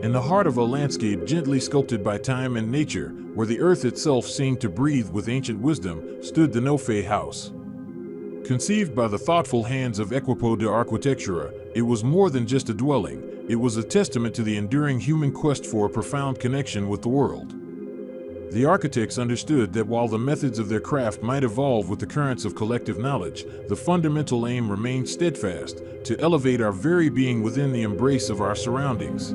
In the heart of a landscape gently sculpted by time and nature, where the earth itself seemed to breathe with ancient wisdom, stood the NoFe House. Conceived by the thoughtful hands of Equipo de Arquitectura, it was more than just a dwelling. It was a testament to the enduring human quest for a profound connection with the world. The architects understood that while the methods of their craft might evolve with the currents of collective knowledge, the fundamental aim remained steadfast, to elevate our very being within the embrace of our surroundings.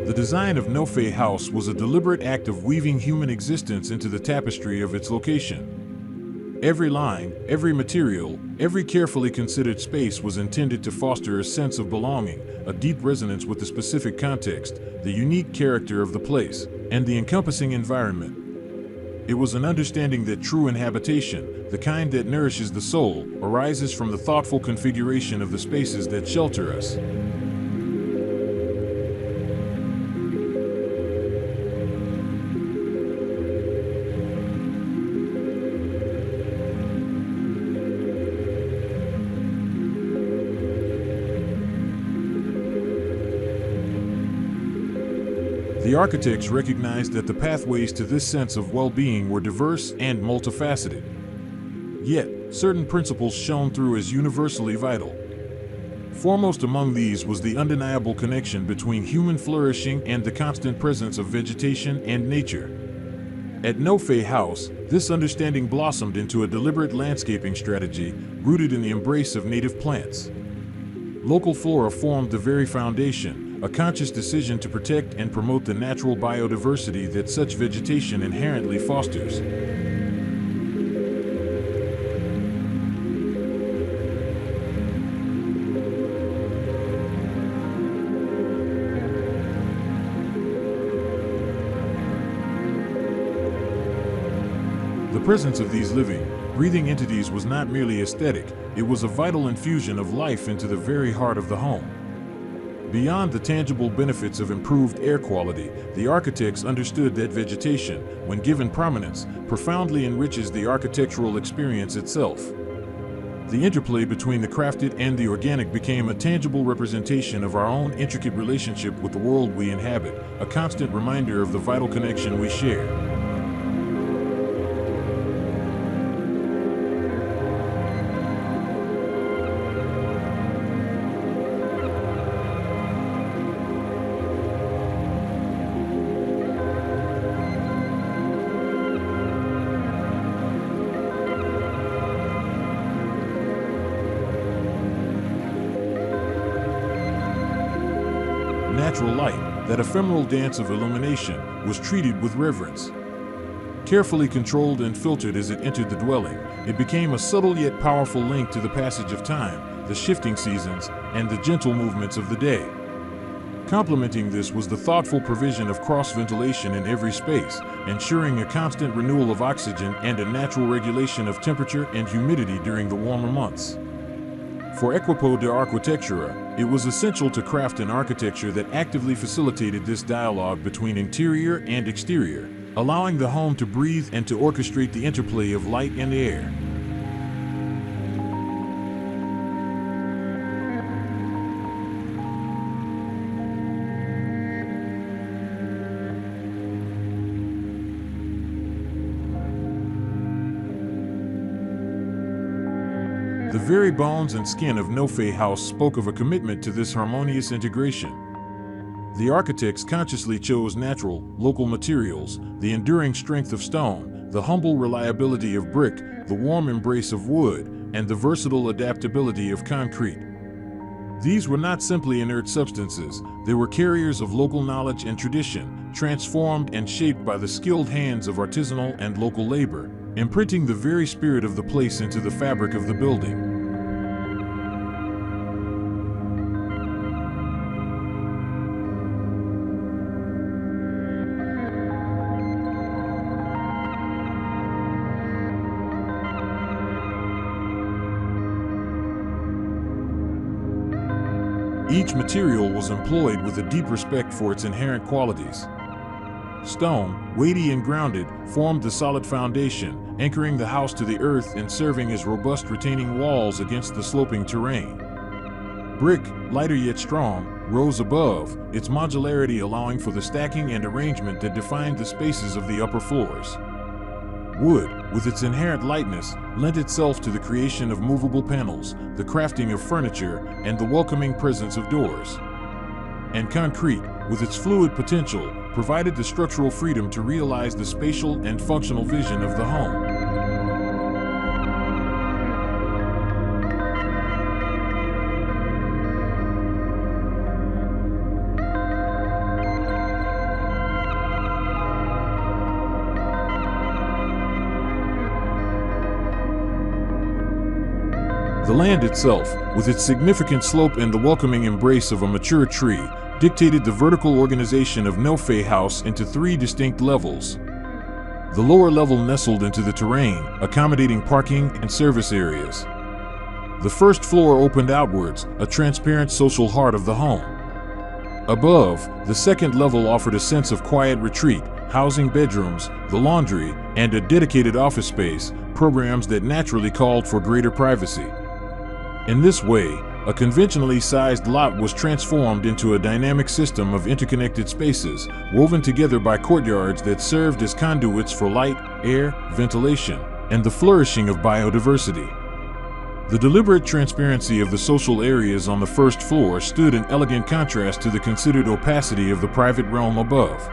The design of NoFe House was a deliberate act of weaving human existence into the tapestry of its location. Every line, every material, every carefully considered space was intended to foster a sense of belonging, a deep resonance with the specific context, the unique character of the place, and the encompassing environment. It was an understanding that true inhabitation, the kind that nourishes the soul, arises from the thoughtful configuration of the spaces that shelter us. The architects recognized that the pathways to this sense of well-being were diverse and multifaceted. Yet, certain principles shone through as universally vital. Foremost among these was the undeniable connection between human flourishing and the constant presence of vegetation and nature. At NoFe House, this understanding blossomed into a deliberate landscaping strategy rooted in the embrace of native plants. Local flora formed the very foundation, a conscious decision to protect and promote the natural biodiversity that such vegetation inherently fosters. The presence of these living, breathing entities was not merely aesthetic, it was a vital infusion of life into the very heart of the home. Beyond the tangible benefits of improved air quality, the architects understood that vegetation, when given prominence, profoundly enriches the architectural experience itself. The interplay between the crafted and the organic became a tangible representation of our own intricate relationship with the world we inhabit, a constant reminder of the vital connection we share. Natural light, that ephemeral dance of illumination, was treated with reverence. Carefully controlled and filtered as it entered the dwelling, it became a subtle yet powerful link to the passage of time, the shifting seasons, and the gentle movements of the day. Complementing this was the thoughtful provision of cross-ventilation in every space, ensuring a constant renewal of oxygen and a natural regulation of temperature and humidity during the warmer months. For Equipo de Arquitectura, it was essential to craft an architecture that actively facilitated this dialogue between interior and exterior, allowing the home to breathe and to orchestrate the interplay of light and air. The very bones and skin of NoFe House spoke of a commitment to this harmonious integration. The architects consciously chose natural, local materials, the enduring strength of stone, the humble reliability of brick, the warm embrace of wood, and the versatile adaptability of concrete. These were not simply inert substances, they were carriers of local knowledge and tradition, transformed and shaped by the skilled hands of artisanal and local labor, imprinting the very spirit of the place into the fabric of the building. Each material was employed with a deep respect for its inherent qualities. Stone, weighty and grounded, formed the solid foundation, anchoring the house to the earth and serving as robust retaining walls against the sloping terrain. Brick, lighter yet strong, rose above, its modularity allowing for the stacking and arrangement that defined the spaces of the upper floors. Wood, with its inherent lightness, lent itself to the creation of movable panels, the crafting of furniture, and the welcoming presence of doors. And concrete, with its fluid potential, provided the structural freedom to realize the spatial and functional vision of the home. The land itself, with its significant slope and the welcoming embrace of a mature tree, dictated the vertical organization of NoFe House into 3 distinct levels. The lower level nestled into the terrain, accommodating parking and service areas. The first floor opened outwards, a transparent social heart of the home. Above, the second level offered a sense of quiet retreat, housing bedrooms, the laundry, and a dedicated office space, programs that naturally called for greater privacy. In this way, a conventionally sized lot was transformed into a dynamic system of interconnected spaces, woven together by courtyards that served as conduits for light, air, ventilation, and the flourishing of biodiversity. The deliberate transparency of the social areas on the first floor stood in elegant contrast to the considered opacity of the private realm above.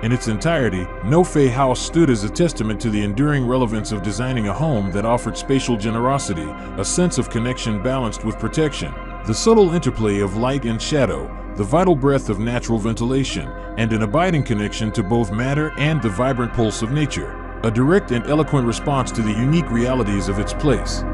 In its entirety, NoFe House stood as a testament to the enduring relevance of designing a home that offered spatial generosity, a sense of connection balanced with protection, the subtle interplay of light and shadow, the vital breath of natural ventilation, and an abiding connection to both matter and the vibrant pulse of nature, a direct and eloquent response to the unique realities of its place.